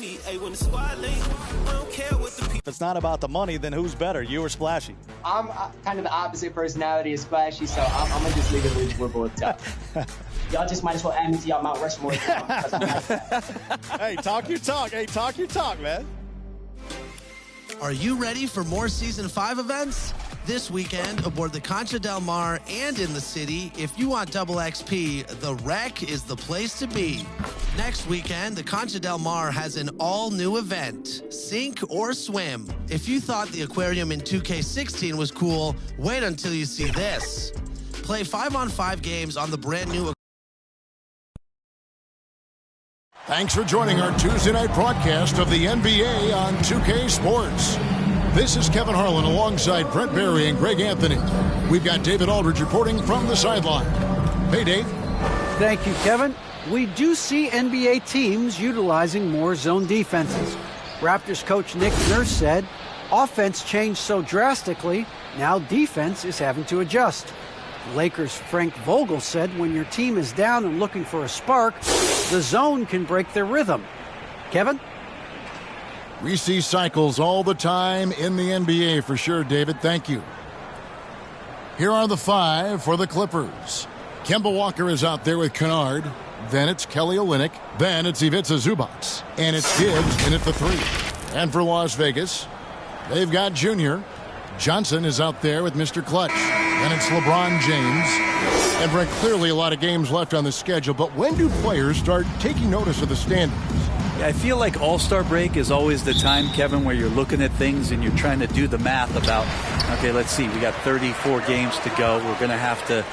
If it's not about the money, then who's better, you or Splashy? I'm kind of the opposite personality of Splashy, so I'm going to just leave it with we're both tough. Y'all just might as well add me to y'all Mount Rushmore. Hey, talk your talk. Hey, talk your talk, man. Are you ready for more Season 5 events? This weekend, aboard the Concha Del Mar and in the city, if you want double XP, the Rec is the place to be. Next weekend, the Concha Del Mar has an all-new event, Sink or Swim. If you thought the aquarium in 2K16 was cool, wait until you see this. Play 5-on-5 games on the brand new. Thanks for joining our Tuesday night broadcast of the NBA on 2K Sports. This is Kevin Harlan alongside Brent Barry and Greg Anthony. We've got David Aldridge reporting from the sideline. Hey, Dave. Thank you, Kevin. We do see NBA teams utilizing more zone defenses. Raptors coach Nick Nurse said, offense changed so drastically, now defense is having to adjust. Lakers' Frank Vogel said when your team is down and looking for a spark, the zone can break their rhythm. Kevin? We see cycles all the time in the NBA for sure, David. Thank you. Here are the 5 for the Clippers. Kemba Walker is out there with Kennard. Then it's Kelly Olynyk. Then it's Ivica Zubac. And it's Gibbs in at the 3. And for Las Vegas, they've got Junior. Johnson is out there with Mr. Clutch. And it's LeBron James. And Brent, clearly a lot of games left on the schedule, but when do players start taking notice of the standings? I feel like All-Star break is always the time, Kevin, where you're looking at things and you're trying to do the math about, okay, let's see, we got 34 games to go. We're going to have to,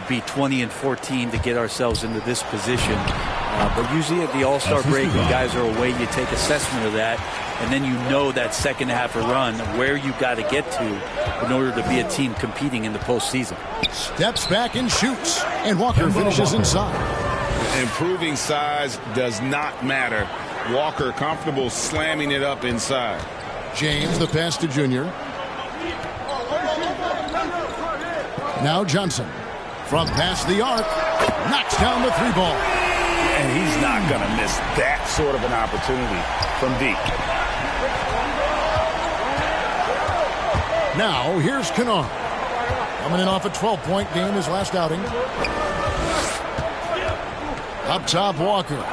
be 20-14 to get ourselves into this position. But usually at the All-Star break, when guys are away, you take assessment of that, and then you know that second half of run, where you got to get to in order to be a team competing in the postseason. Steps back and shoots, and Walker finishes inside. Improving size does not matter. Walker comfortable slamming it up inside. James, the pass to Junior. Now Johnson. From past the arc. Knocks down the 3-ball. And he's not going to miss that sort of an opportunity from deep. Now here's Kennard. Coming in off a 12-point game his last outing. Up top, Walker.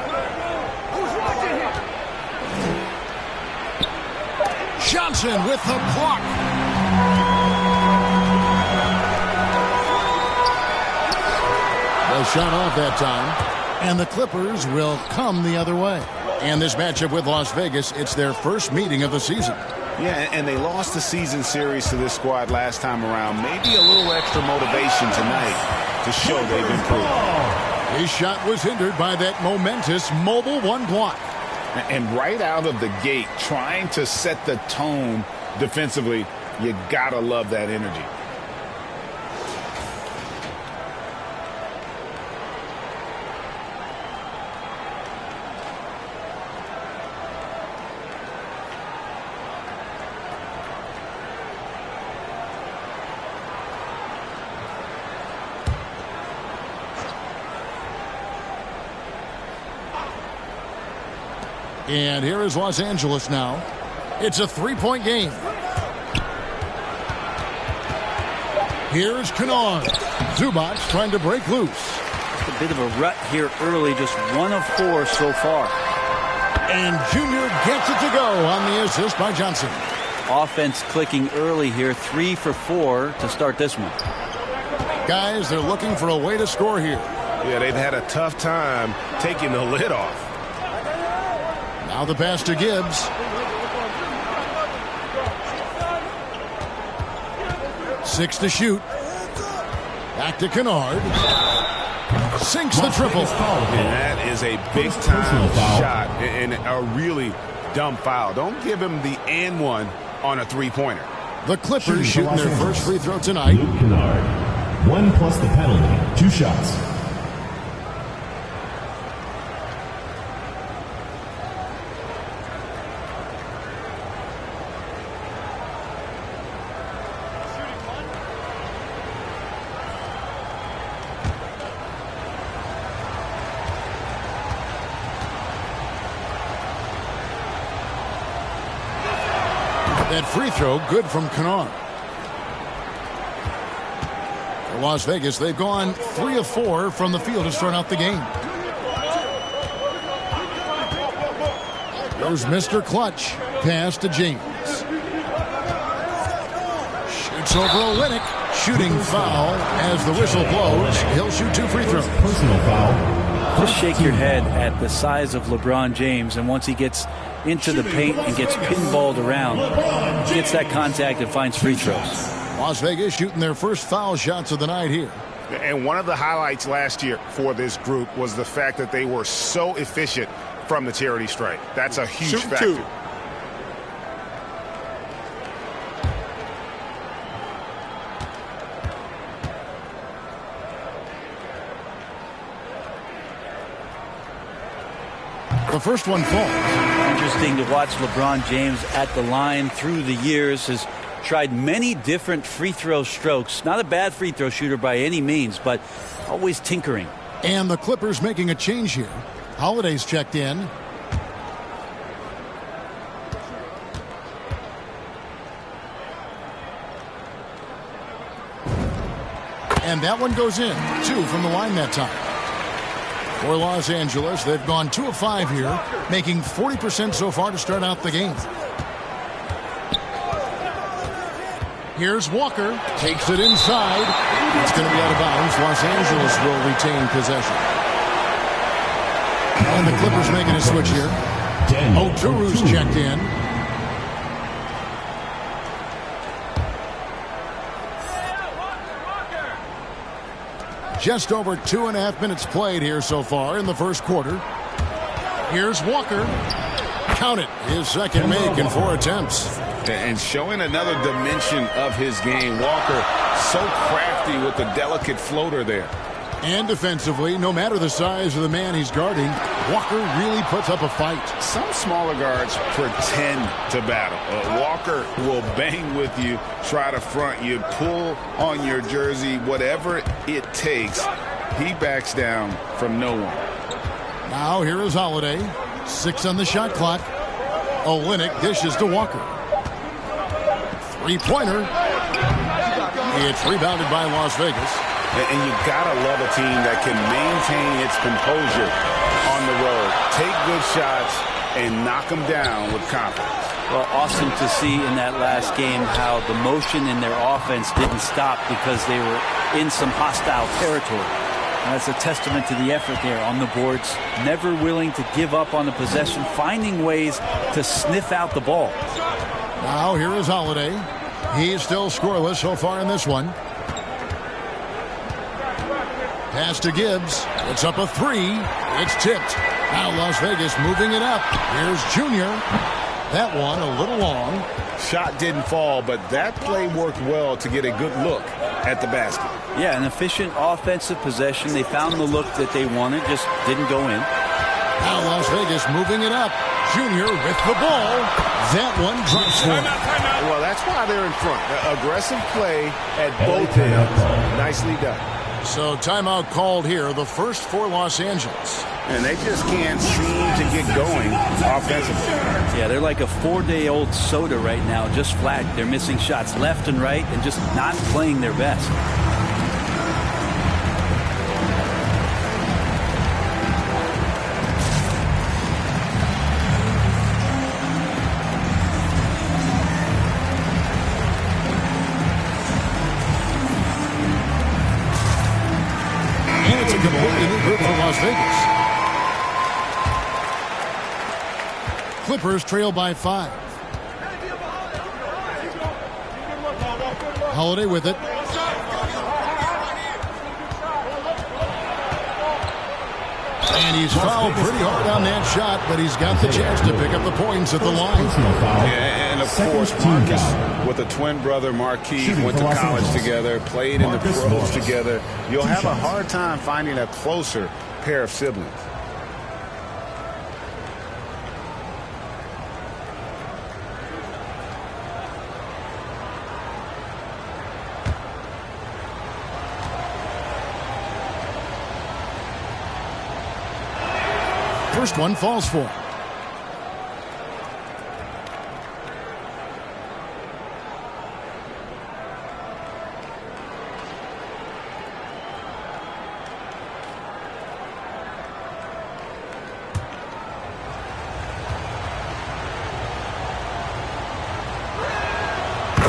Johnson with the block. Well shot off that time. And the Clippers will come the other way. And this matchup with Las Vegas, it's their first meeting of the season. Yeah, and they lost the season series to this squad last time around. Maybe a little extra motivation tonight to show they've improved. His shot was hindered by that momentous mobile 1 block. And right out of the gate, trying to set the tone defensively, you gotta love that energy. And here is Los Angeles now. It's a 3-point game. Here's Kennard. Zubac trying to break loose. Just a bit of a rut here early, just 1 of 4 so far. And Junior gets it to go on the assist by Johnson. Offense clicking early here, 3 for 4 to start this one. Guys, they're looking for a way to score here. Yeah, they've had a tough time taking the lid off. Now the pass to Gibbs. Six to shoot. Back to Kennard. Sinks the triple. And that is a big-time shot and a really dumb foul. Don't give him the and one on a three-pointer. The Clippers shooting their first free throw tonight. Luke Kennard. 1 plus the penalty. 2 shots. That free throw good from Kennard. For Las Vegas, they've gone 3 of 4 from the field to start out the game. There's Mr. Clutch. Pass to James. Shoots over Olynyk. Shooting foul as the whistle blows. He'll shoot 2 free throws. Personal foul. Just shake your head at the size of LeBron James, and once he gets into the paint and gets pinballed around, gets that contact and finds free throws. Las Vegas shooting their first foul shots of the night here. And one of the highlights last year for this group was the fact that they were so efficient from the charity stripe. That's a huge factor. The first one falls. Interesting to watch LeBron James at the line through the years. Has tried many different free throw strokes. Not a bad free throw shooter by any means, but always tinkering. And the Clippers making a change here. Holiday's checked in. And that one goes in. 2 from the line that time. For Los Angeles, they've gone 2 of 5 here, making 40% so far to start out the game. Here's Walker. Takes it inside. It's going to be out of bounds. Los Angeles will retain possession. And the Clippers making a switch here. Oturu's checked in. Just over 2.5 minutes played here so far in the first quarter. Here's Walker. Count it. His second make in 4 attempts. And showing another dimension of his game. Walker so crafty with the delicate floater there. And defensively, no matter the size of the man he's guarding, Walker really puts up a fight. Some smaller guards pretend to battle. Walker will bang with you, try to front you, pull on your jersey, whatever it takes. He backs down from no one. Now here is Holiday. 6 on the shot clock. Olynyk dishes to Walker. 3-pointer. It's rebounded by Las Vegas. And you gotta love a team that can maintain its composure on the road. Take good shots and knock them down with confidence. Well, awesome to see in that last game how the motion in their offense didn't stop because they were in some hostile territory. And that's a testament to the effort there on the boards. Never willing to give up on the possession, finding ways to sniff out the ball. Now here is Holiday. He's still scoreless so far in this one. Pass to Gibbs. It's up a 3. It's tipped. Now Las Vegas moving it up. Here's Junior. That one a little long. Shot didn't fall, but that play worked well to get a good look at the basket. Yeah, an efficient offensive possession. They found the look that they wanted, just didn't go in. Now Las Vegas moving it up. Junior with the ball. That one drops for him. Well, that's why they're in front. Aggressive play at both ends. Nicely done. So timeout called here, the first for Los Angeles. And they just can't seem to get going offensively. Yeah, they're like a 4-day-old soda right now, just flat. They're missing shots left and right and just not playing their best. And it's a completely new group for Las Vegas. Clippers trail by 5. Holiday with it. And he's fouled pretty hard on that shot, but he's got the chance to pick up the points at the line. Yeah, and of course, Marcus with a twin brother, Marquis, went to college together, played in the pros together. You'll have a hard time finding a closer pair of siblings. First one falls for him.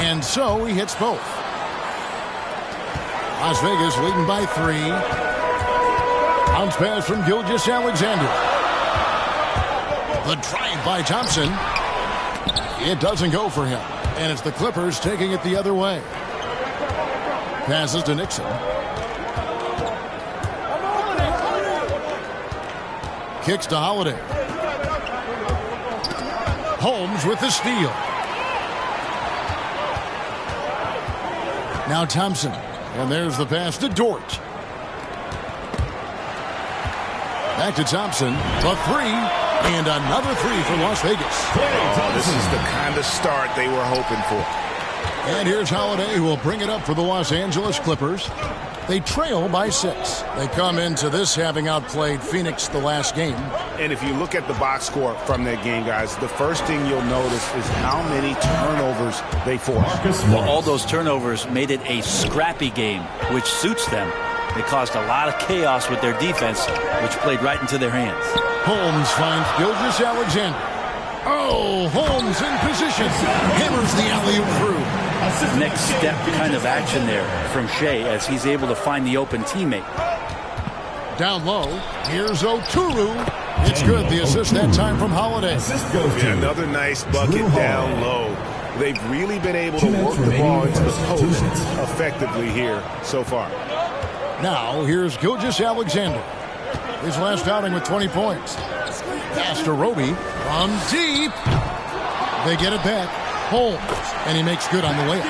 And so he hits both. Las Vegas leading by 3. Bounce pass from Gilgeous-Alexander. The drive by Thompson. It doesn't go for him. And it's the Clippers taking it the other way. Passes to Nixon. Kicks to Holiday. Holmes with the steal. Now Thompson. And there's the pass to Dort. Back to Thompson. The 3. And another 3 for Las Vegas. Oh, this is the kind of start they were hoping for. And here's Holiday, who will bring it up for the Los Angeles Clippers. They trail by 6. They come into this having outplayed Phoenix the last game. And if you look at the box score from that game, guys, the first thing you'll notice is how many turnovers they forced. Well, all those turnovers made it a scrappy game, which suits them. They caused a lot of chaos with their defense, which played right into their hands. Holmes finds Gilgeous-Alexander. Oh, Holmes in position. Hammers the alley-oop through. Next step kind of action there from Shea as he's able to find the open teammate. Down low, here's Oturu. It's good, the assist that time from Holiday. Yeah, another nice bucket down low. They've really been able to work the ball into the post effectively here so far. Now, here's Gilgeous-Alexander. His last outing with 20 points. Pass to Roby from deep. They get it back. Holmes, and he makes good on the layup.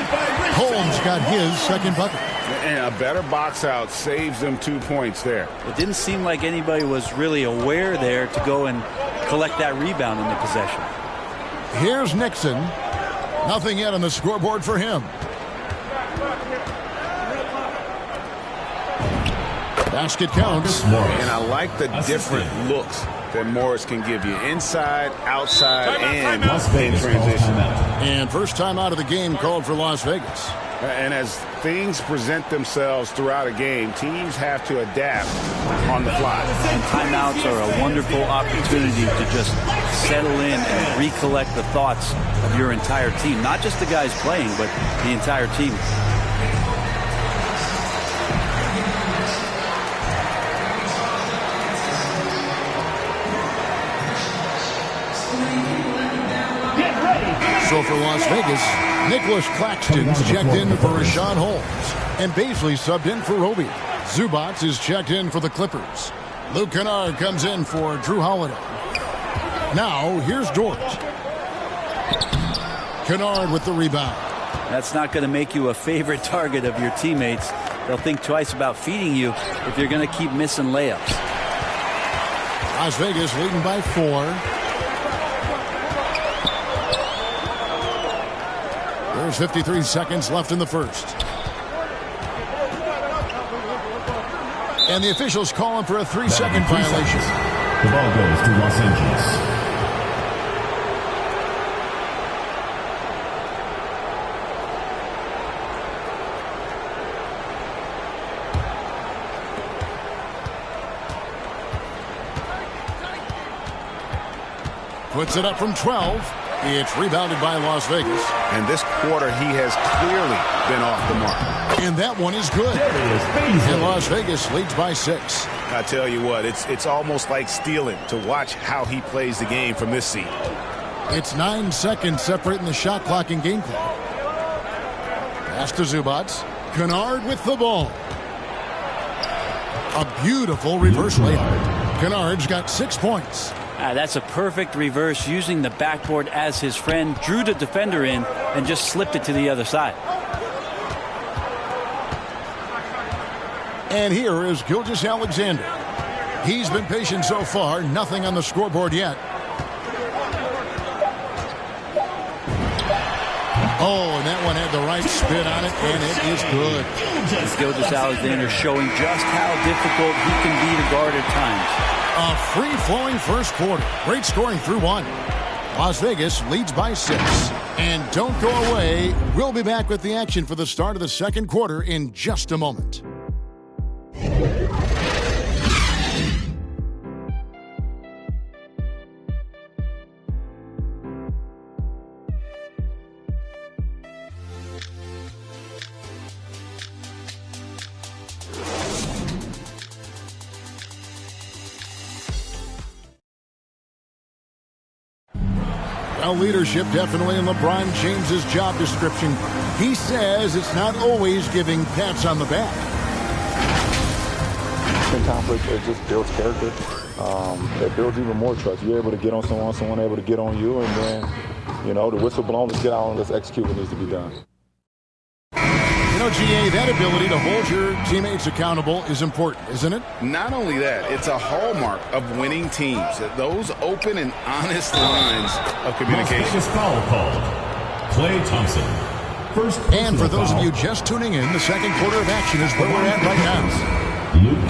Holmes got his second bucket. And a better box out saves them 2 points there. It didn't seem like anybody was really aware there to go and collect that rebound in the possession. Here's Nixon. Nothing yet on the scoreboard for him. Basket counts. And I like the different looks that Morris can give you. Inside, outside, and in transition. And first time out of the game called for Las Vegas. And as things present themselves throughout a game, teams have to adapt on the fly. And timeouts are a wonderful opportunity to just settle in and recollect the thoughts of your entire team. Not just the guys playing, but the entire team. So for Las Vegas, Nicholas Claxton's checked in for Rashawn Holmes. And Baisley subbed in for Roby. Zubats is checked in for the Clippers. Luke Kennard comes in for Drew Holiday. Now, here's Dort. Kennard with the rebound. That's not going to make you a favorite target of your teammates. They'll think twice about feeding you if you're going to keep missing layups. Las Vegas leading by 4. There's 53 seconds left in the first. And the officials calling for a 3-second violation. The ball goes to Los Angeles. Puts it up from 12. It's rebounded by Las Vegas. And this quarter, he has clearly been off the mark. And that one is good. And Las Vegas leads by 6. I tell you what, it's almost like stealing to watch how he plays the game from this seat. It's 9 seconds separating the shot clock and game clock. Pass to Zubats. Kennard with the ball. A beautiful reverse layup. Kennard's got 6 points. That's a perfect reverse, using the backboard as his friend, drew the defender in, and just slipped it to the other side. And here is Gilgeous-Alexander. He's been patient so far, nothing on the scoreboard yet. Oh, and that one had the right spin on it, and it is good. Gilgeous-Alexander showing just how difficult he can be to guard at times. A free-flowing first quarter. Great scoring through 1. Las Vegas leads by 6. And don't go away. We'll be back with the action for the start of the second quarter in just a moment. Well, leadership definitely in LeBron James's job description. He says it's not always giving pats on the back. In conflict, it just builds character. It builds even more trust. You're able to get on someone able to get on you, and then, you know, the whistle blown, let's get out and let's execute what needs to be done. You know, GA, that ability to hold your teammates accountable is important, isn't it? Not only that, it's a hallmark of winning teams. Those open and honest lines of communication. Las Vegas foul called. Klay Thompson. First and for those foul. of you just tuning in, the second quarter of action is where we're at right now.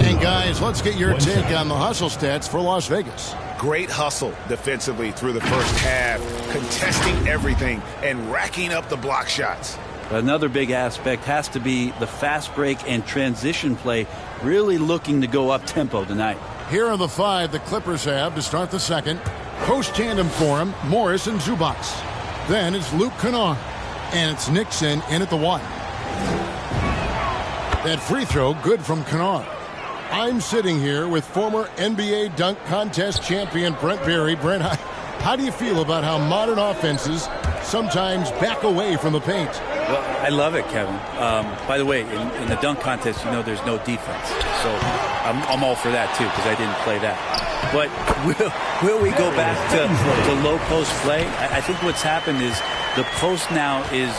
And guys, let's get your take on the hustle stats for Las Vegas. Great hustle defensively through the first half, contesting everything and racking up the block shots. Another big aspect has to be the fast break and transition play, really looking to go up tempo tonight. Here are the 5 the Clippers have to start the second. Post tandem for him, Morris and Zubac. Then it's Luke Kennard, and it's Nixon in at the 1. That free throw good from Kennard. I'm sitting here with former NBA dunk contest champion Brent Berry. Brent, how do you feel about how modern offenses sometimes back away from the paint? Well, I love it, Kevin. By the way, in the dunk contest, you know there's no defense. So I'm all for that, too, because I didn't play that. But will we go back to low post play? I think what's happened is the post now is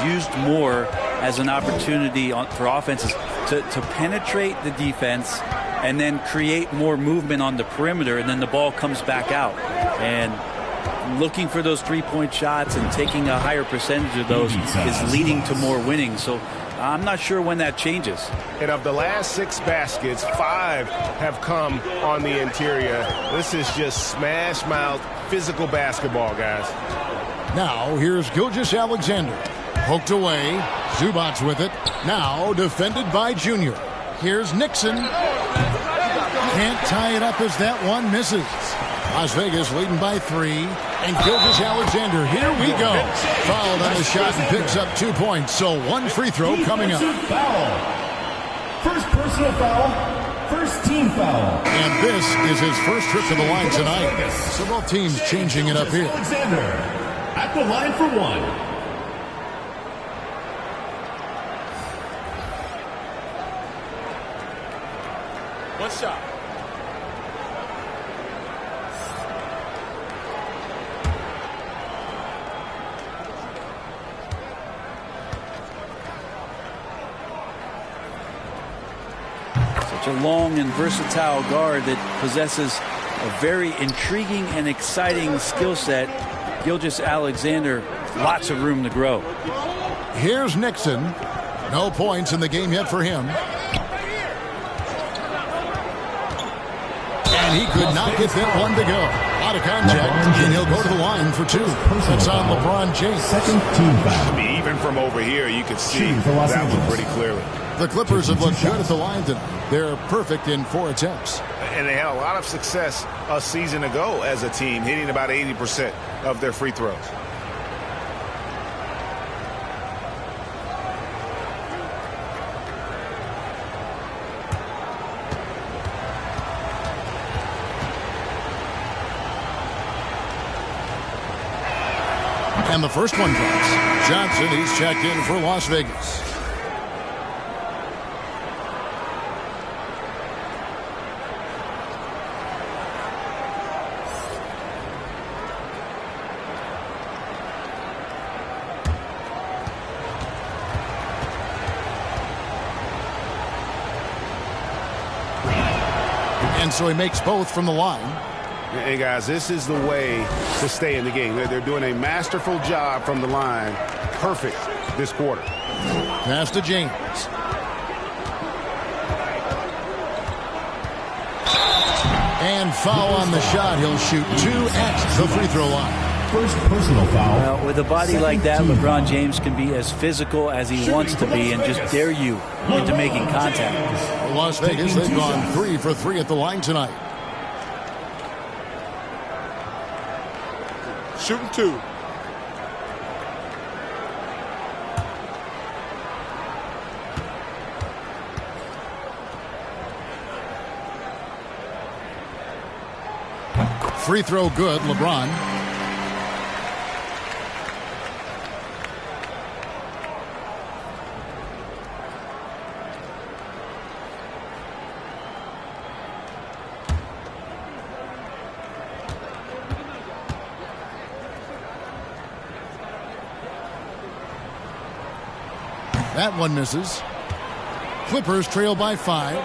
used more as an opportunity for offenses to penetrate the defense and then create more movement on the perimeter, and then the ball comes back out. And looking for those three-point shots and taking a higher percentage of those is leading to more winning. So I'm not sure when that changes. And of the last 6 baskets, 5 have come on the interior. This is just smash-mouth physical basketball, guys. Now here's Gilgeous-Alexander. Poked away. Zubac with it. Now defended by Junior. Here's Nixon. Can't tie it up as that one misses. Las Vegas leading by 3. And Gilgeous-Alexander, here we go. Fouled on the shot and picks up 2 points. So 1 free throw coming up. Foul. First personal foul. First team foul. And this is his first trip to the line tonight. So both teams changing it up here. Alexander at the line for 1. One shot. Such a long and versatile guard that possesses a very intriguing and exciting skill set. Gilgeous-Alexander, lots of room to grow. Here's Nixon. No points in the game yet for him. And he could not get that one to go. Out of contact, and he'll go to the line for 2. It's on LeBron James. Second team foul. Even from over here, you could see that one pretty clearly. The Clippers have looked good at the line tonight. They're perfect in 4 attempts. And they had a lot of success a season ago as a team, hitting about 80% of their free throws. And the first one drops. Johnson, he's checked in for Las Vegas. And so he makes both from the line. Hey, guys, this is the way to stay in the game. They're doing a masterful job from the line. Perfect this quarter. Pass to James. And foul on the shot. He'll shoot 2 at the free throw line. First personal foul. Well, with a body like that, LeBron James can be as physical as he wants to be and just dare you into making contact. Las Vegas, they've gone 3 for 3 at the line tonight. Shooting 2. Free throw good, LeBron. That one misses. Clippers trail by 5.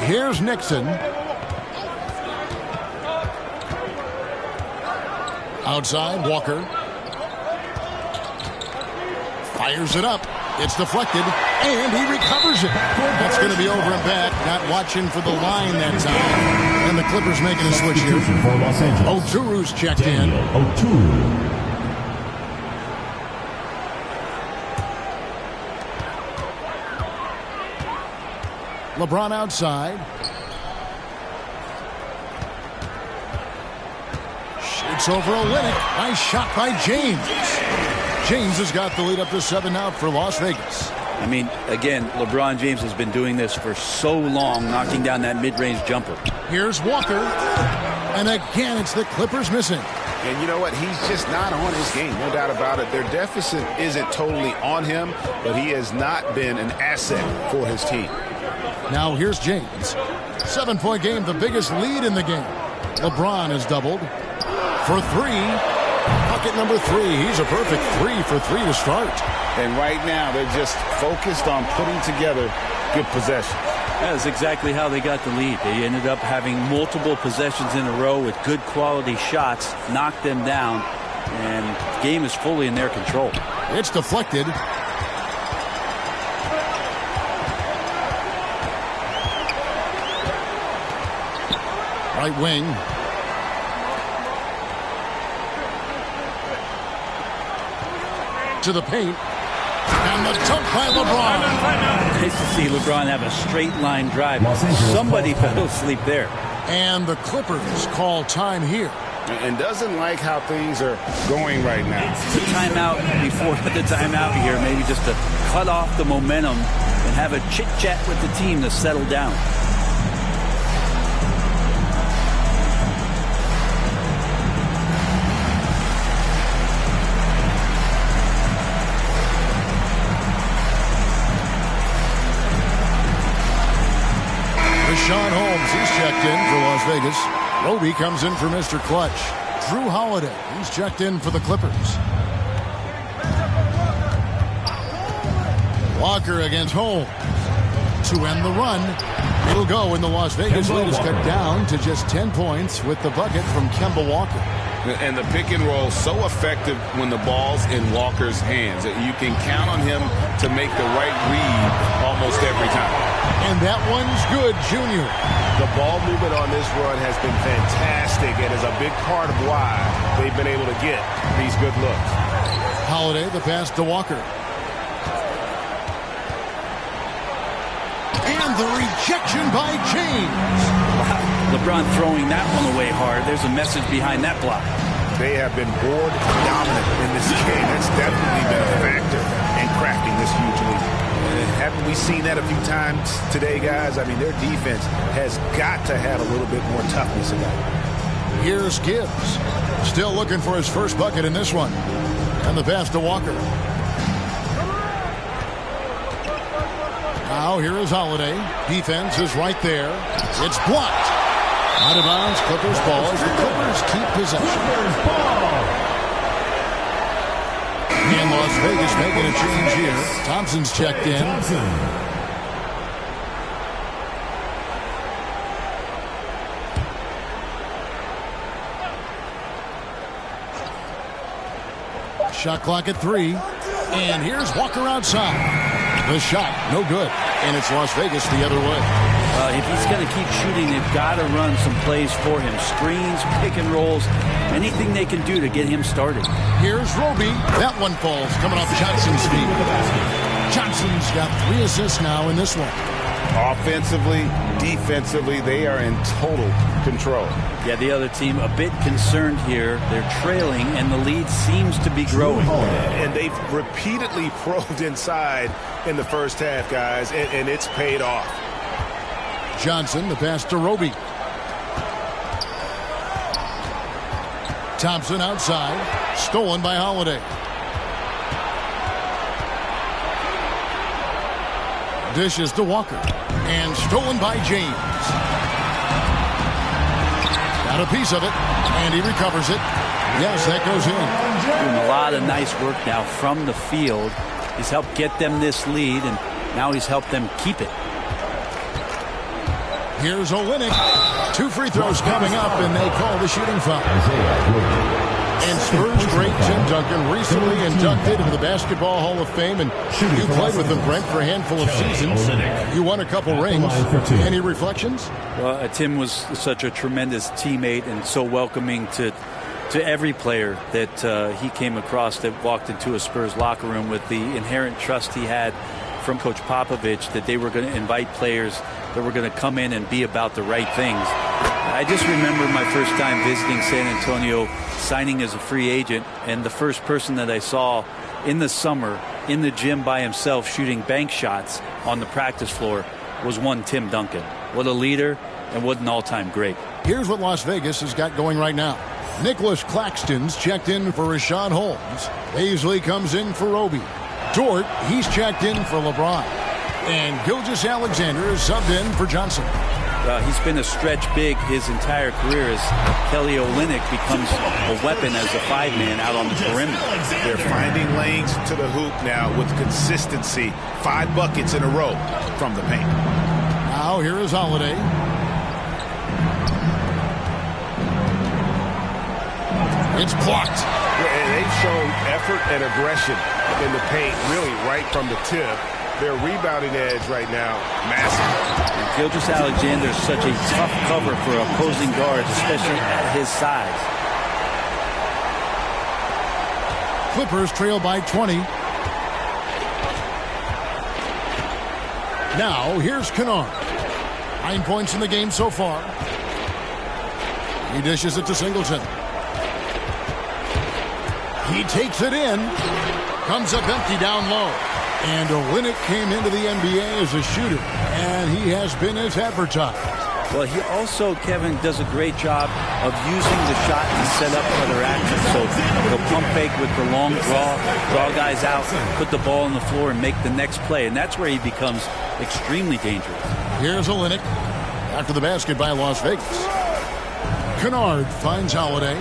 Here's Nixon. Outside, Walker. Fires it up. It's deflected, and he recovers it. That's going to be over and back. Not watching for the line that time. And the Clippers making a switch here. Oturu's checked in. LeBron outside. Shoots over Olynyk. Nice shot by James. James has got the lead up to 7 now for Las Vegas. I mean, again, LeBron James has been doing this for so long, knocking down that mid-range jumper. Here's Walker. And again, it's the Clippers missing. And you know what? He's just not on his game, no doubt about it. Their deficit isn't totally on him, but he has not been an asset for his team. Now here's James. 7-point game, the biggest lead in the game. LeBron is doubled for 3. Bucket number 3. He's a perfect 3 for 3 to start. And right now, they're just focused on putting together good possessions. That's exactly how they got the lead. They ended up having multiple possessions in a row with good quality shots, knocked them down, and the game is fully in their control. It's deflected. Right wing. To the paint. And the dunk by LeBron. Nice to see LeBron have a straight line drive. Somebody fell asleep there. And the Clippers call time here. And doesn't like how things are going right now. It's a timeout before the timeout here. Maybe just to cut off the momentum and have a chit-chat with the team to settle down. Sean Holmes, he's checked in for Las Vegas. Roby comes in for Mr. Clutch. Drew Holiday, he's checked in for the Clippers. Walker against Holmes to end the run. It'll go, and the Las Vegas lead is cut down to just 10 points with the bucket from Kemba Walker. And the pick and roll so effective when the ball's in Walker's hands. You can count on him to make the right read almost every time. And that one's good, Junior. The ball movement on this run has been fantastic and is a big part of why they've been able to get these good looks. Holiday, the pass to Walker. And the rejection by James. Wow. LeBron throwing that one away hard. There's a message behind that block. They have been board dominant in this game. That's definitely been a factor in crafting this huge lead. Haven't we seen that a few times today, guys? I mean, their defense has got to have a little bit more toughness about it. Here's Gibbs. Still looking for his first bucket in this one. And the pass to Walker. Now here is Holiday. Defense is right there. It's blocked. Out of bounds, Clippers ball as the Clippers keep possession. And Las Vegas making a change here. Thompson's checked in. Shot clock at 3. And here's Walker outside. The shot, no good. And it's Las Vegas the other way. If he's going to keep shooting, they've got to run some plays for him. Screens, pick and rolls, anything they can do to get him started. Here's Roby. That one falls, coming off Johnson's feet. Johnson's got 3 assists now in this one. Offensively, defensively, they are in total control. Yeah, the other team a bit concerned here. They're trailing, and the lead seems to be growing. And they've repeatedly probed inside in the first half, guys, and it's paid off. Johnson, the pass to Roby. Thompson outside. Stolen by Holiday. Dishes to Walker. And stolen by James. Got a piece of it. And he recovers it. Yes, that goes in. Doing a lot of nice work now from the field. He's helped get them this lead, and now he's helped them keep it. Here's Olynyk. 2 free throws coming up, and they call the shooting foul. And Spurs great Tim Duncan recently inducted into the Basketball Hall of Fame, and you played with him, Brent, for a handful of seasons. You won a couple rings. Any reflections? Well, Tim was such a tremendous teammate and so welcoming to every player that he came across that walked into a Spurs locker room, with the inherent trust he had from Coach Popovich that they were going to invite players that were going to come in and be about the right things. I just remember my first time visiting San Antonio, signing as a free agent, and the first person that I saw in the summer in the gym by himself shooting bank shots on the practice floor was one Tim Duncan. What a leader and what an all-time great. Here's what Las Vegas has got going right now. Nicholas Claxton's checked in for Rashawn Holmes. Paisley comes in for Roby. Dort, he's checked in for LeBron. And Gilgeous-Alexander is subbed in for Johnson. He's been a stretch big his entire career as Kelly Olynyk becomes a weapon as a 5-man out on the perimeter. They're finding lanes to the hoop now with consistency. 5 buckets in a row from the paint. Now here is Holiday. It's blocked. They've shown effort and aggression in the paint, really right from the tip. Their rebounding edge right now, massive. Gilgeous-Alexander is such a tough cover for opposing guards, especially at his size. Clippers trail by 20. Now, here's Kennard. 9 points in the game so far. He dishes it to Singleton. He takes it in. Comes up empty down low. And Olynyk came into the NBA as a shooter, and he has been as advertised. Well, he also, Kevin, does a great job of using the shot to set up other action. So he'll pump fake with the long draw guys out, put the ball on the floor, and make the next play. And that's where he becomes extremely dangerous. Here's Olynyk after the basket by Las Vegas. Kennard finds Holiday.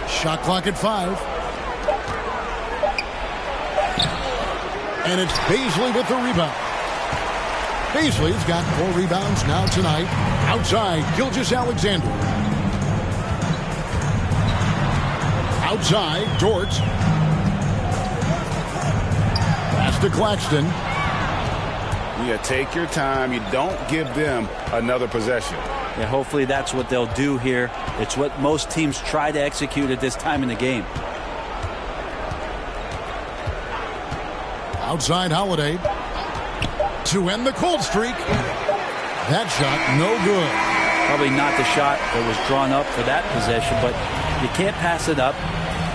Shot clock at 5. And it's Paisley with the rebound. Paisley's got 4 rebounds now tonight. Outside, Gilgeous-Alexander. Outside, Dort. Pass to Claxton. Yeah, take your time. You don't give them another possession. Yeah, hopefully that's what they'll do here. It's what most teams try to execute at this time in the game. Outside Holiday to end the cold streak. That shot no good. Probably not the shot that was drawn up for that possession, but you can't pass it up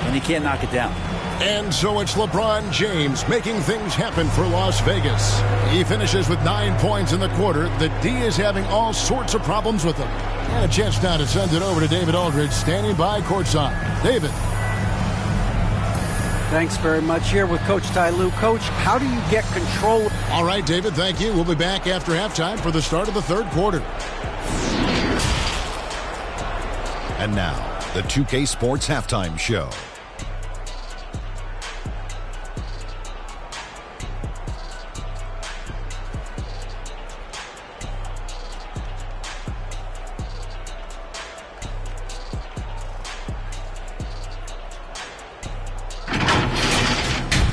and you can't knock it down. And so it's LeBron James making things happen for Las Vegas. He finishes with 9 points in the quarter. The D is having all sorts of problems with him. And a chance now to send it over to David Aldridge, standing by courtside. David. Thanks very much. Here with Coach Ty Lue. Coach, how do you get control? All right, David, thank you. We'll be back after halftime for the start of the third quarter. And now, the 2K Sports Halftime Show.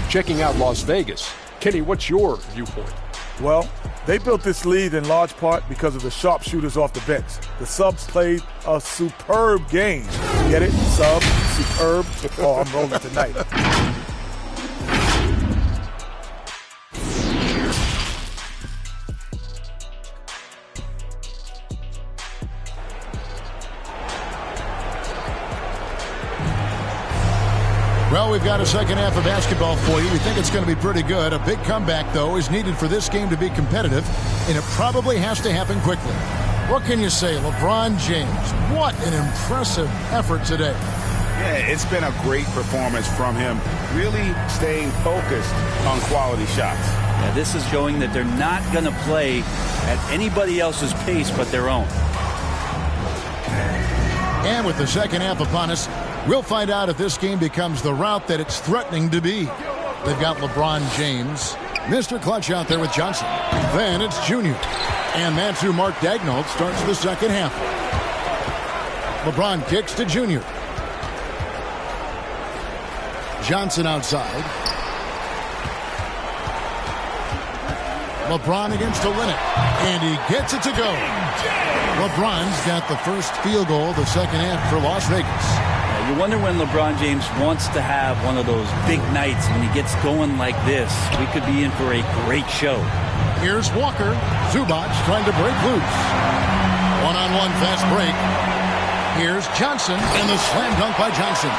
Checking out Las Vegas. Kenny, what's your viewpoint? Well, they built this lead in large part because of the sharpshooters off the bench. The subs played a superb game. Get it? Sub, superb. Oh, I'm rolling tonight. Well, we've got a second half of basketball for you. We think it's going to be pretty good. A big comeback, though, is needed for this game to be competitive, and it probably has to happen quickly. What can you say? LeBron James, what an impressive effort today. Yeah, it's been a great performance from him, really staying focused on quality shots. Yeah, this is showing that they're not going to play at anybody else's pace but their own. And with the second half upon us, we'll find out if this game becomes the route that it's threatening to be. They've got LeBron James, Mr. Clutch out there with Johnson. Then it's Junior. And that's who Mark Daigneault starts the second half. LeBron kicks to Junior. Johnson outside. LeBron against Olynyk. And he gets it to go. LeBron's got the first field goal of the second half for Las Vegas. You wonder when LeBron James wants to have one of those big nights when he gets going like this. We could be in for a great show. Here's Walker. Zubac trying to break loose. One-on-one fast break. Here's Johnson and the slam dunk by Johnson.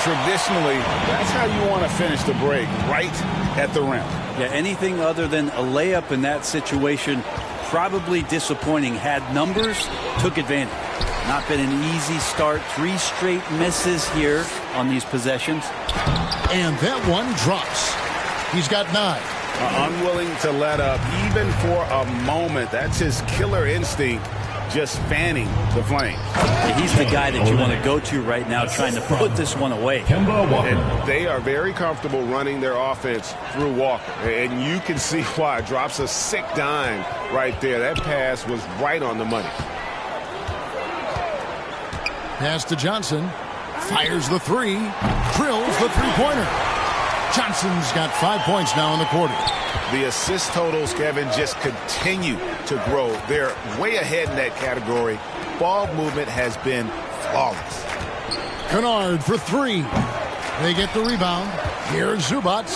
Traditionally, that's how you want to finish the break, right at the rim. Yeah, anything other than a layup in that situation, probably disappointing. Had numbers, took advantage. Not been an easy start. 3 straight misses here on these possessions. And that one drops. He's got 9. Unwilling to let up, even for a moment. That's his killer instinct, just fanning the flame. He's the guy that you want to go to right now, trying to put this one away. And they are very comfortable running their offense through Walker. And you can see why. Drops a sick dime right there. That pass was right on the money. Pass to Johnson. Fires the 3. Drills the three-pointer. Johnson's got 5 points now in the quarter. The assist totals, Kevin, just continue to grow. They're way ahead in that category. Ball movement has been flawless. Kennard for 3. They get the rebound. Here's Zubac.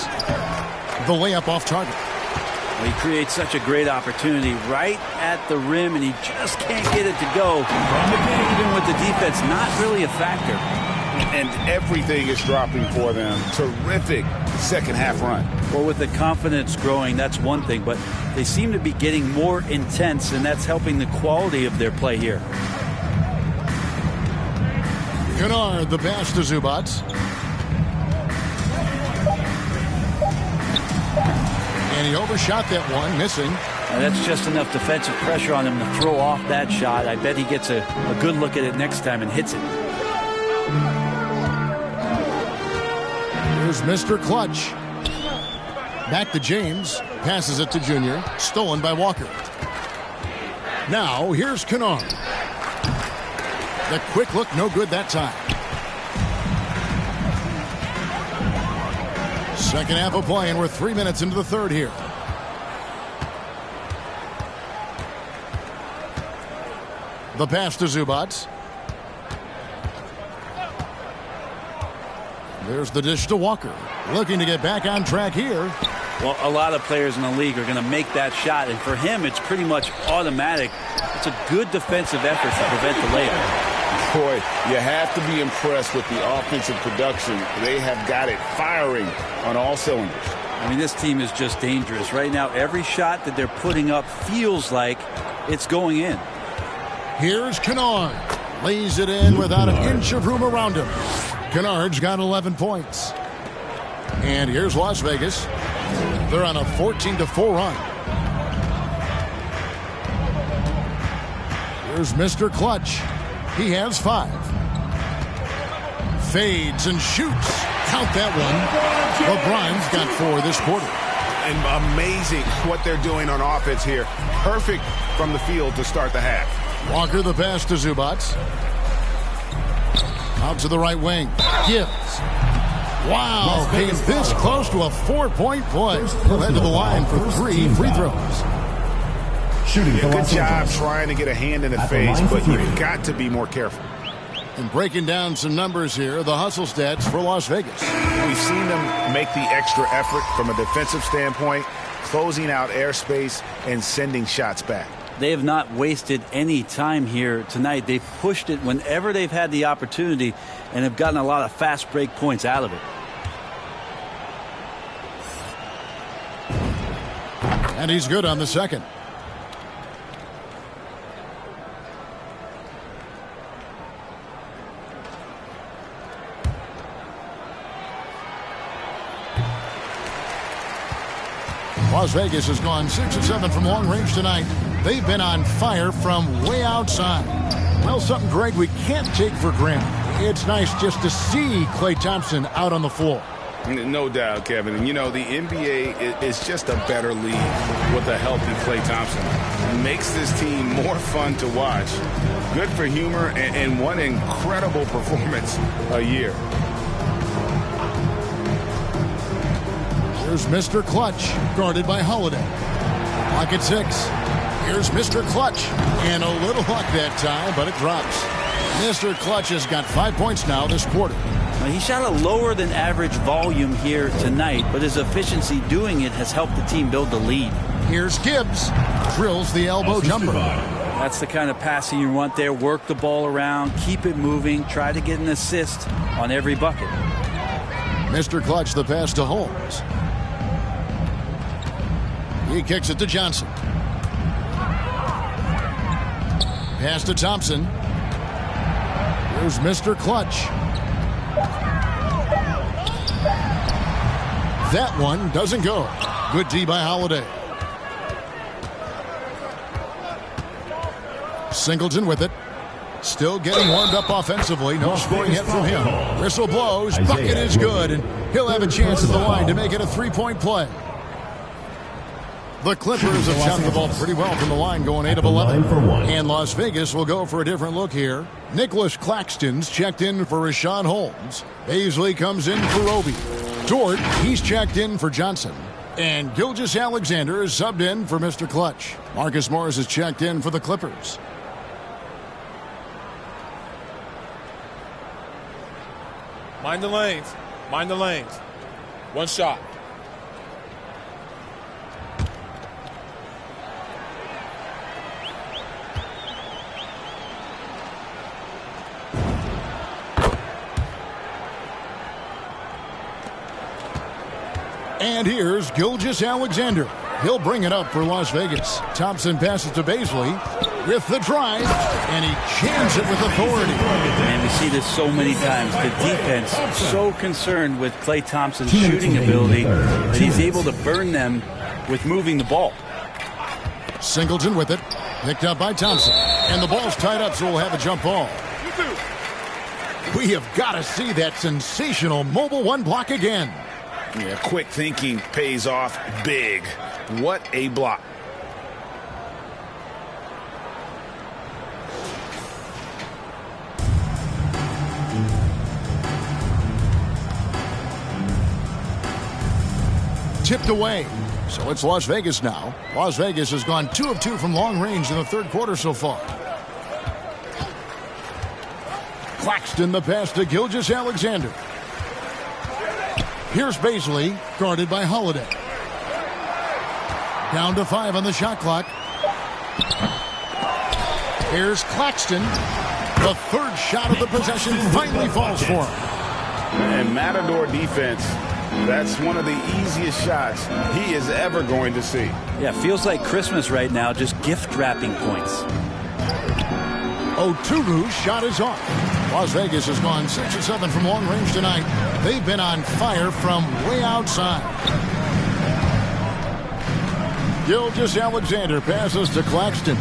The layup off target. He creates such a great opportunity right at the rim, and he just can't get it to go. Even with the defense, not really a factor. And everything is dropping for them. Terrific second half run. Well, with the confidence growing, that's one thing, but they seem to be getting more intense, and that's helping the quality of their play here. Kennard, the pass to Zubac. And he overshot that one, missing. And that's just enough defensive pressure on him to throw off that shot. I bet he gets a good look at it next time and hits it. Here's Mr. Clutch. Back to James. Passes it to Junior. Stolen by Walker. Now, here's Kennard. The quick look, no good that time. Second half of play, and we're 3 minutes into the third here. The pass to Zubac. There's the dish to Walker. Looking to get back on track here. Well, a lot of players in the league are going to make that shot, and for him, it's pretty much automatic. It's a good defensive effort to prevent the layup. Boy, you have to be impressed with the offensive production. They have got it firing on all cylinders. I mean, this team is just dangerous. Right now, every shot that they're putting up feels like it's going in. Here's Kennard. Lays it in without an inch of room around him. Kennard's got 11 points. And here's Las Vegas. They're on a 14-4 run. Here's Mr. Clutch. He has 5. Fades and shoots. Count that one. LeBron's got 4 this quarter. And amazing what they're doing on offense here. Perfect from the field to start the half. Walker the pass to Zubac. Out to the right wing. Gibbs. Wow, came this close to a 4-point play. He'll head to the line for 3 free throws. Good job trying to get a hand in the face, but you've got to be more careful. And breaking down some numbers here, the hustle stats for Las Vegas. We've seen them make the extra effort from a defensive standpoint, closing out airspace and sending shots back. They have not wasted any time here tonight. They've pushed it whenever they've had the opportunity and have gotten a lot of fast break points out of it. And he's good on the second. Las Vegas has gone 6 of 7 from long range tonight. They've been on fire from way outside. Well, something, Greg, we can't take for granted. It's nice just to see Klay Thompson out on the floor. No doubt, Kevin. And, you know, the NBA is just a better league with a healthy Klay Thompson. It makes this team more fun to watch. Good for humor and one incredible performance a year. Here's Mr. Clutch, guarded by Holiday. Clock at 6. Here's Mr. Clutch. And a little luck that time, but it drops. Mr. Clutch has got 5 points now this quarter. He shot a lower than average volume here tonight, but his efficiency doing it has helped the team build the lead. Here's Gibbs. Drills the elbow jumper. That's the kind of passing you want there. Work the ball around, keep it moving, try to get an assist on every bucket. Mr. Clutch, the pass to Holmes. He kicks it to Johnson. Pass to Thompson. Here's Mr. Clutch. That one doesn't go. Good D by Holiday. Singleton with it. Still getting warmed up offensively. No scoring hit from him. Whistle blows. Bucket is good. And he'll have a chance at the line to make it a three-point play. The Clippers have shot the ball pretty well from the line, going 8 of 11. And Las Vegas will go for a different look here. Nicholas Claxton's checked in for Rashawn Holmes. Baisley comes in for Roby. Dort, he's checked in for Johnson. And Gilgeous-Alexander is subbed in for Mr. Clutch. Marcus Morris is checked in for the Clippers. Mind the lanes. Mind the lanes. One shot. And here's Gilgeous-Alexander. He'll bring it up for Las Vegas. Thompson passes to Baisley with the drive, and he jams it with authority. And we see this so many times. The defense so concerned with Klay Thompson's shooting ability that he's able to burn them with moving the ball. Singleton with it. Picked up by Thompson. And the ball's tied up, so we'll have a jump ball. We have got to see that sensational mobile one block again. Yeah, quick thinking pays off big. What a block. Tipped away. So it's Las Vegas now. Las Vegas has gone 2 of 2 from long range in the third quarter so far. Claxton the pass to Gilgeous-Alexander. Here's Baisley, guarded by Holiday. Down to 5 on the shot clock. Here's Claxton. The third shot of the possession finally falls for him. And Matador defense, that's one of the easiest shots he is ever going to see. Yeah, feels like Christmas right now, just gift wrapping points. Oturu's shot is off. Las Vegas has gone 6 of 7 from long range tonight. They've been on fire from way outside. Gilgeous-Alexander passes to Claxton.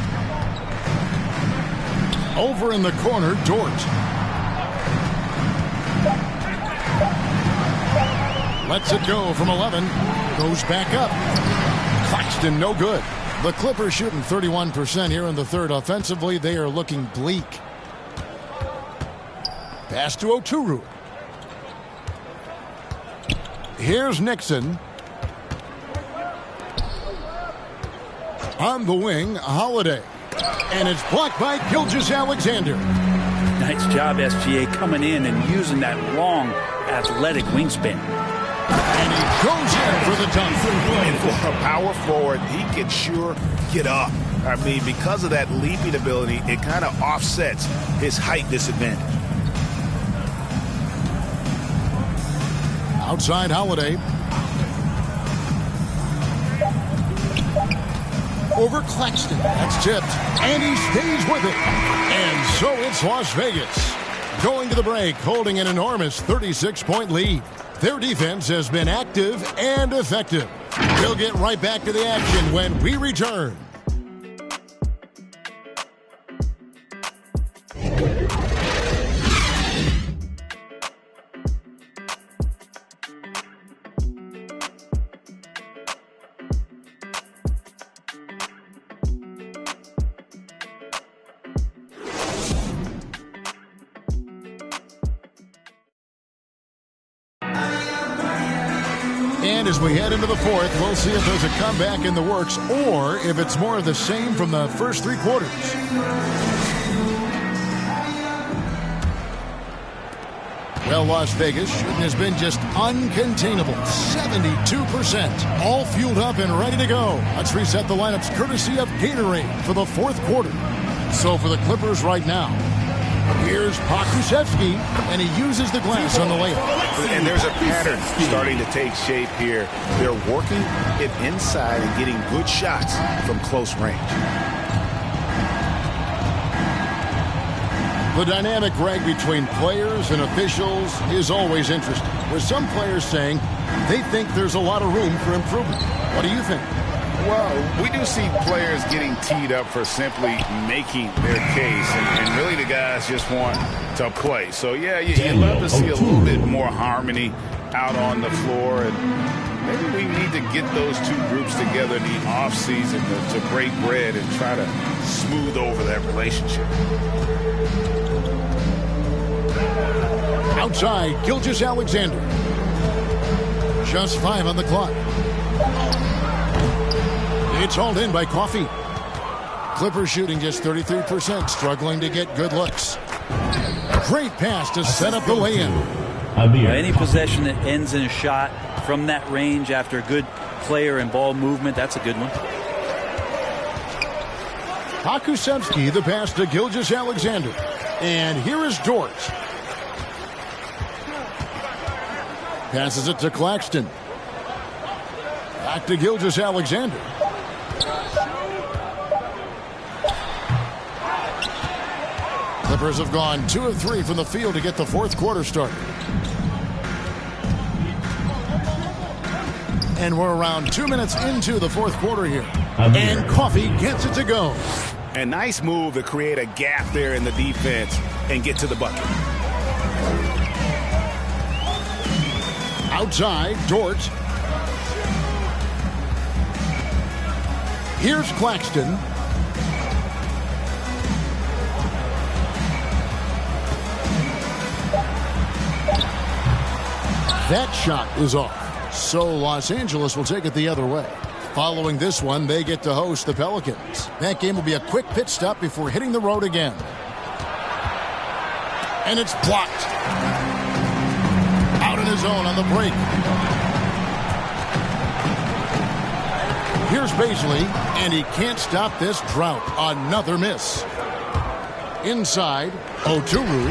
Over in the corner, Dort. Lets it go from 11. Goes back up. Claxton no good. The Clippers shooting 31% here in the third. Offensively, they are looking bleak. Pass to Oturu. Here's Nixon. On the wing, Holiday. And it's blocked by Gilgeous-Alexander. Nice job, SGA, coming in and using that long, athletic wingspan. And he goes in for the dunk. And for a power forward, he can sure get up. I mean, because of that leaping ability, it kind of offsets his height disadvantage. Outside Holiday. Over Claxton. That's tipped. And he stays with it. And so it's Las Vegas. Going to the break, holding an enormous 36-point lead. Their defense has been active and effective. We'll get right back to the action when we return. And as we head into the fourth, we'll see if there's a comeback in the works or if it's more of the same from the first three quarters. Well, Las Vegas shooting has been just uncontainable. 72%. All fueled up and ready to go. Let's reset the lineups courtesy of Gatorade for the fourth quarter. So for the Clippers right now, here's Pokusevski, and he uses the glass on the layup. And there's a pattern starting to take shape here. They're working it inside and getting good shots from close range. The dynamic, Greg, between players and officials is always interesting, with some players saying they think there's a lot of room for improvement. What do you think? Well, we do see players getting teed up for simply making their case, and really the guys just want to play. So, yeah, you'd love to see a little bit more harmony out on the floor, and maybe we need to get those two groups together in the offseason to break bread and try to smooth over that relationship. Outside, Gilgeous-Alexander. Just 5 on the clock. It's hauled in by Coffey. Clippers shooting just 33%, struggling to get good looks. Great pass to set up the lay-in. Any possession that ends in a shot from that range after a good player and ball movement, that's a good one. Pokusevski, the pass to Gilgeous-Alexander. And here is Dort. Passes it to Claxton. Back to Gilgeous-Alexander. Clippers have gone 2 of 3 from the field to get the fourth quarter started. And we're around 2 minutes into the fourth quarter here. And Coffey gets it to go. A nice move to create a gap there in the defense and get to the bucket. Outside, Dort. Here's Claxton. That shot is off. So Los Angeles will take it the other way. Following this one, they get to host the Pelicans. That game will be a quick pit stop before hitting the road again. And it's blocked. Out in his zone on the break. Here's Baisley, and he can't stop this drought. Another miss. Inside, Oturu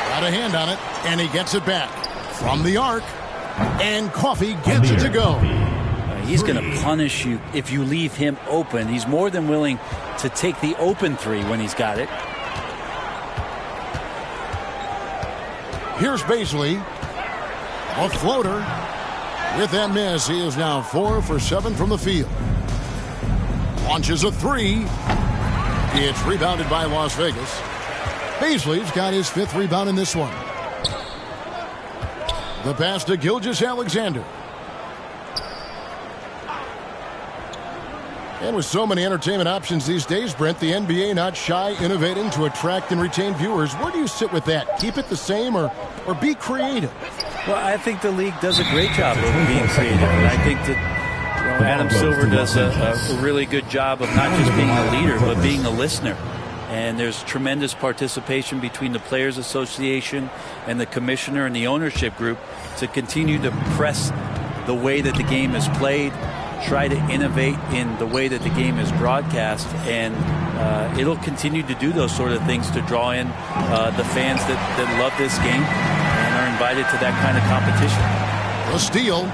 got a hand on it, and he gets it back. From the arc, and Coffey gets it to go. He's going to punish you if you leave him open. He's more than willing to take the open three when he's got it. Here's Baisley. A floater. With that miss, he is now 4 for 7 from the field. Launches a 3. It's rebounded by Las Vegas. Baisley's got his 5th rebound in this one. The pass to Gilgeous-Alexander. And with so many entertainment options these days, Brent, the NBA not shy innovating to attract and retain viewers. Where do you sit with that? Keep it the same or be creative? Well, I think the league does a great job of being creative. And I think that Adam Silver does a really good job of not just being a leader, but being a listener. And there's tremendous participation between the Players Association and the commissioner and the ownership group to continue to press the way that the game is played, try to innovate in the way that the game is broadcast, and it'll continue to do those sort of things to draw in the fans that love this game and are invited to that kind of competition. A steal,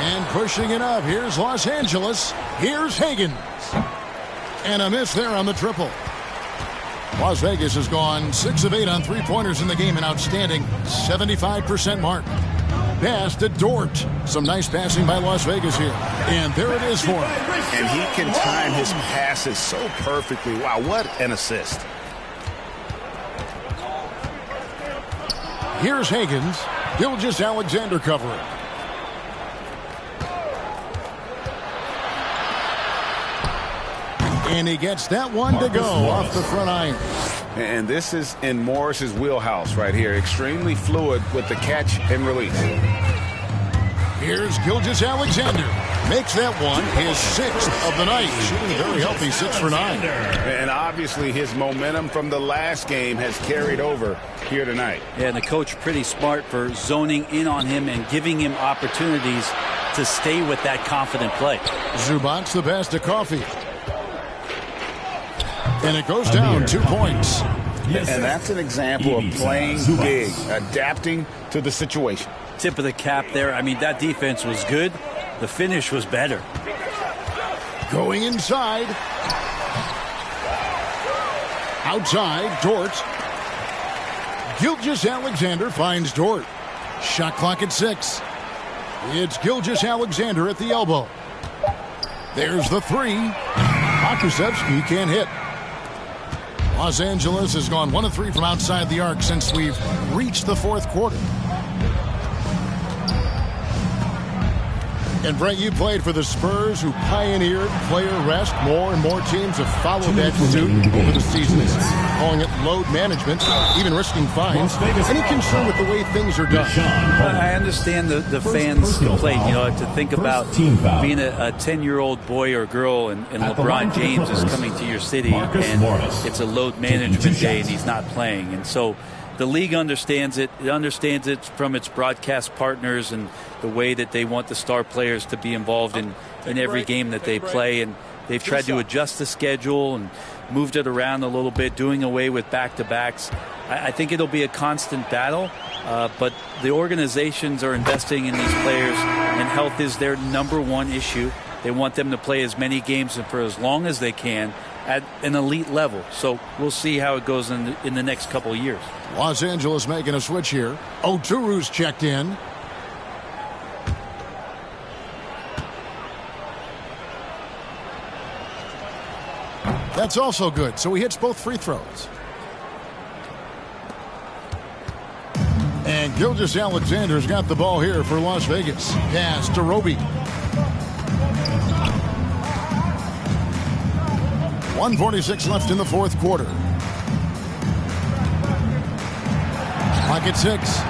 and pushing it up. Here's Los Angeles. Here's Higgins. And a miss there on the triple. Las Vegas has gone 6 of 8 on three-pointers in the game, an outstanding 75% mark. Pass to Dort. Some nice passing by Las Vegas here. And there it is for him. And he can time his passes so perfectly. Wow, what an assist. Here's Higgins. Gilgeous-Alexander covering. And he gets that one to go off the front iron. And this is in Morris's wheelhouse right here. Extremely fluid with the catch and release. Here's Gilgeous-Alexander. Makes that one his 6th of the night. Shooting a very healthy 6 for 9. And obviously his momentum from the last game has carried over here tonight. Yeah, and the coach pretty smart for zoning in on him and giving him opportunities to stay with that confident play. Zubac's the pass to Coffee. And it goes down 2 points. And that's an example of playing big, adapting to the situation. Tip of the cap there. I mean, that defense was good. The finish was better. Going inside. Outside, Dort. Gilgeous-Alexander finds Dort. Shot clock at 6. It's Gilgeous-Alexander at the elbow. There's the 3. Pokusevski can't hit. Los Angeles has gone 1 of 3 from outside the arc since we've reached the 4th quarter. And Brent, you played for the Spurs, who pioneered player rest. More and more teams have followed that suit over the seasons, calling it load management, even risking fines. Any concern with the way things are done? I understand the fans complaint, to think about being a 10-year-old boy or girl and LeBron James is coming to your city and it's a load management day and he's not playing. And so the league understands it. It understands it from its broadcast partners and the way that they want the star players to be involved in every game that they play. And they've tried to adjust the schedule and moved it around a little bit, doing away with back-to-backs. I think it'll be a constant battle, but the organizations are investing in these players, and health is their #1 issue. They want them to play as many games and for as long as they can at an elite level. So we'll see how it goes in the next couple of years. Los Angeles making a switch here. Oturu's checked in. That's also good. So he hits both free throws. And Gilgeous-Alexander's got the ball here for Las Vegas. Pass to Roby. 1:46 left in the 4th quarter. Clock at 6.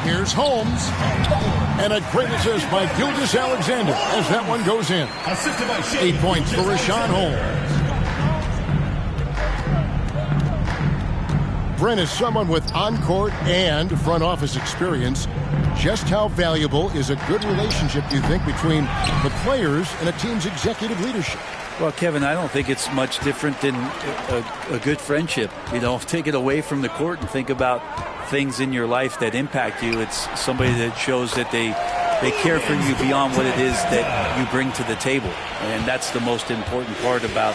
Here's Holmes. And a great assist by Gilgeous-Alexander as that one goes in. 8 points for Richaun Holmes. Brent is someone with on-court and front office experience. Just how valuable is a good relationship, do you think, between the players and a team's executive leadership? Well, Kevin, I don't think it's much different than a good friendship. Take it away from the court and think about things in your life that impact you. It's somebody that shows that they care for you beyond what it is that you bring to the table. And that's the most important part about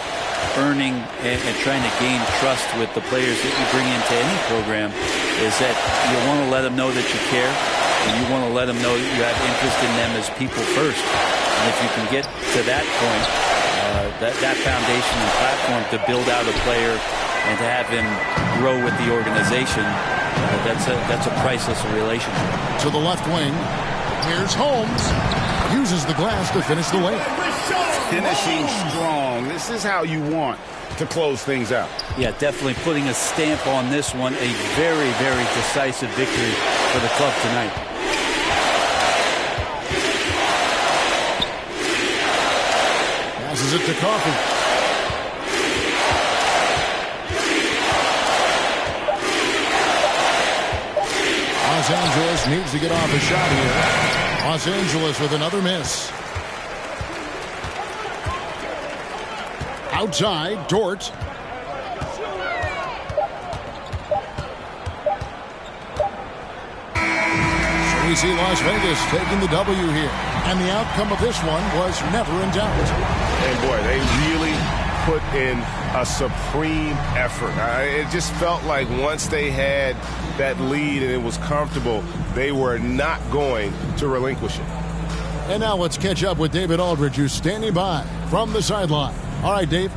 earning and trying to gain trust with the players that you bring into any program, is that you want to let them know that you care, and you want to let them know that you have interest in them as people first. And if you can get to that point, that foundation and platform to build out a player and to have him grow with the organization, that's a priceless relationship. To the left wing, here's Holmes. Uses the glass to finish the layup. Finishing strong. This is how you want to close things out. Yeah, definitely putting a stamp on this one. A very, very decisive victory for the club tonight. Passes it to Coffee. Los Angeles needs to get off a shot here. Los Angeles with another miss. Outside, Dort. So we see Las Vegas taking the W here. And the outcome of this one was never in doubt. And boy, they really put in a supreme effort. It just felt like once they had that lead and it was comfortable, they were not going to relinquish it. And now let's catch up with David Aldridge, who's standing by from the sideline. All right, Dave.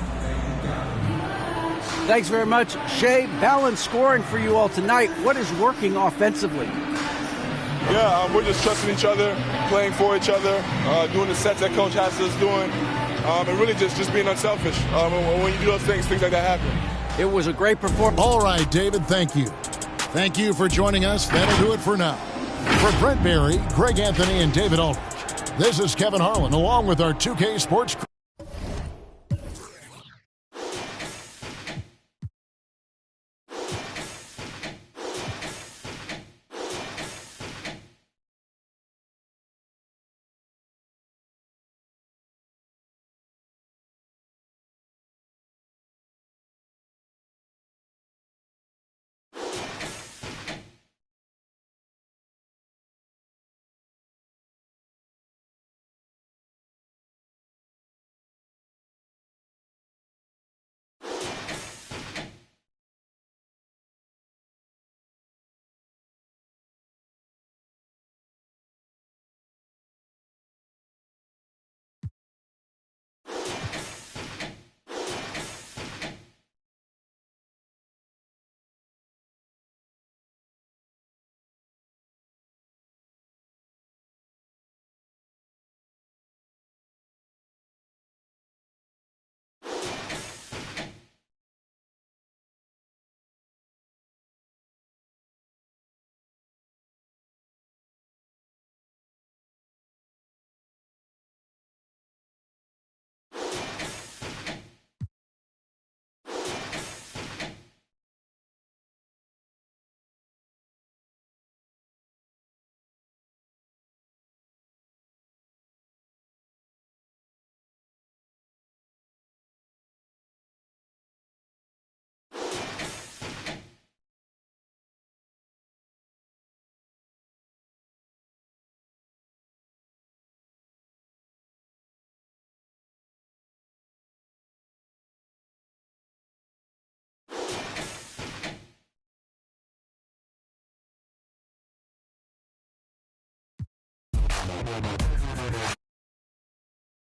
Thanks very much, Shea. Balanced scoring for you all tonight. What is working offensively? Yeah, we're just trusting each other, playing for each other, doing the sets that Coach has us doing, and really just being unselfish. When you do those things like that happen. It was a great performance. All right, David, thank you. Thank you for joining us. That'll do it for now. For Brent Barry, Greg Anthony, and David Aldridge, This is Kevin Harlan along with our 2K Sports crew.